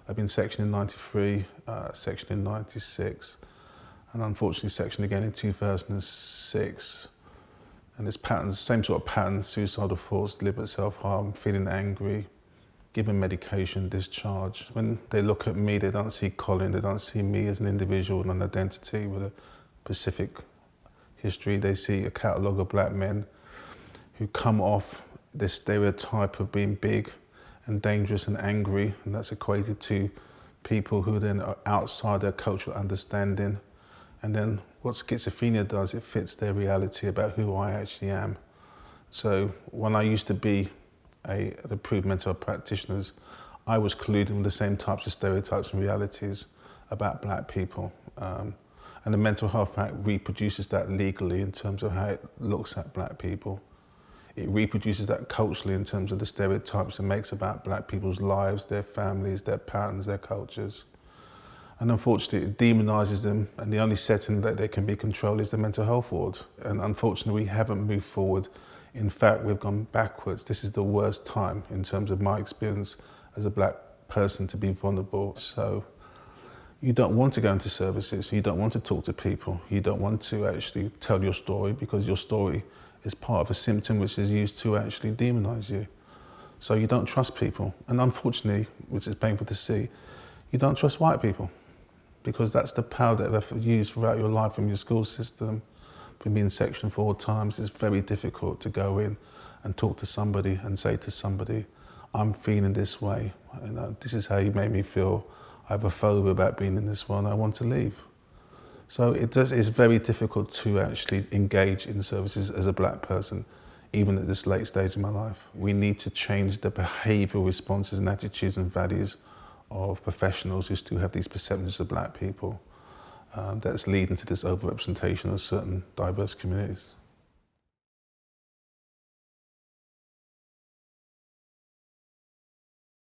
I've been sectioned in 93, sectioned in 96, and unfortunately sectioned again in 2006. And there's patterns, same sort of patterns: suicidal thoughts, deliberate self-harm, feeling angry, given medication, discharged. When they look at me, they don't see Colin, they don't see me as an individual and an identity with a specific history. They see a catalogue of black men who come off this stereotype of being big and dangerous and angry, and that's equated to people who then are outside their cultural understanding. And then what schizophrenia does, it fits their reality about who I actually am. So when I used to be an approved mental health practitioner, I was colluding with the same types of stereotypes and realities about black people. And the Mental Health Act reproduces that legally in terms of how it looks at black people. It reproduces that culturally in terms of the stereotypes it makes about black people's lives, their families, their patterns, their cultures. And unfortunately, it demonises them, and the only setting that they can be controlled is the mental health ward. And unfortunately, we haven't moved forward. In fact, we've gone backwards. This is the worst time in terms of my experience as a black person to be vulnerable. So you don't want to go into services, you don't want to talk to people, you don't want to actually tell your story, because your story is part of a symptom which is used to actually demonise you. So you don't trust people. And unfortunately, which is painful to see, you don't trust white people, because that's the power that they've used throughout your life from your school system, from being sectioned 4 times. It's very difficult to go in and talk to somebody and say to somebody, I'm feeling this way, this is how you made me feel, I have a phobia about being in this one, I want to leave. So it's very difficult to actually engage in services as a black person, even at this late stage in my life. We need to change the behavioural responses and attitudes and values of professionals who still have these perceptions of black people that's leading to this overrepresentation of certain diverse communities.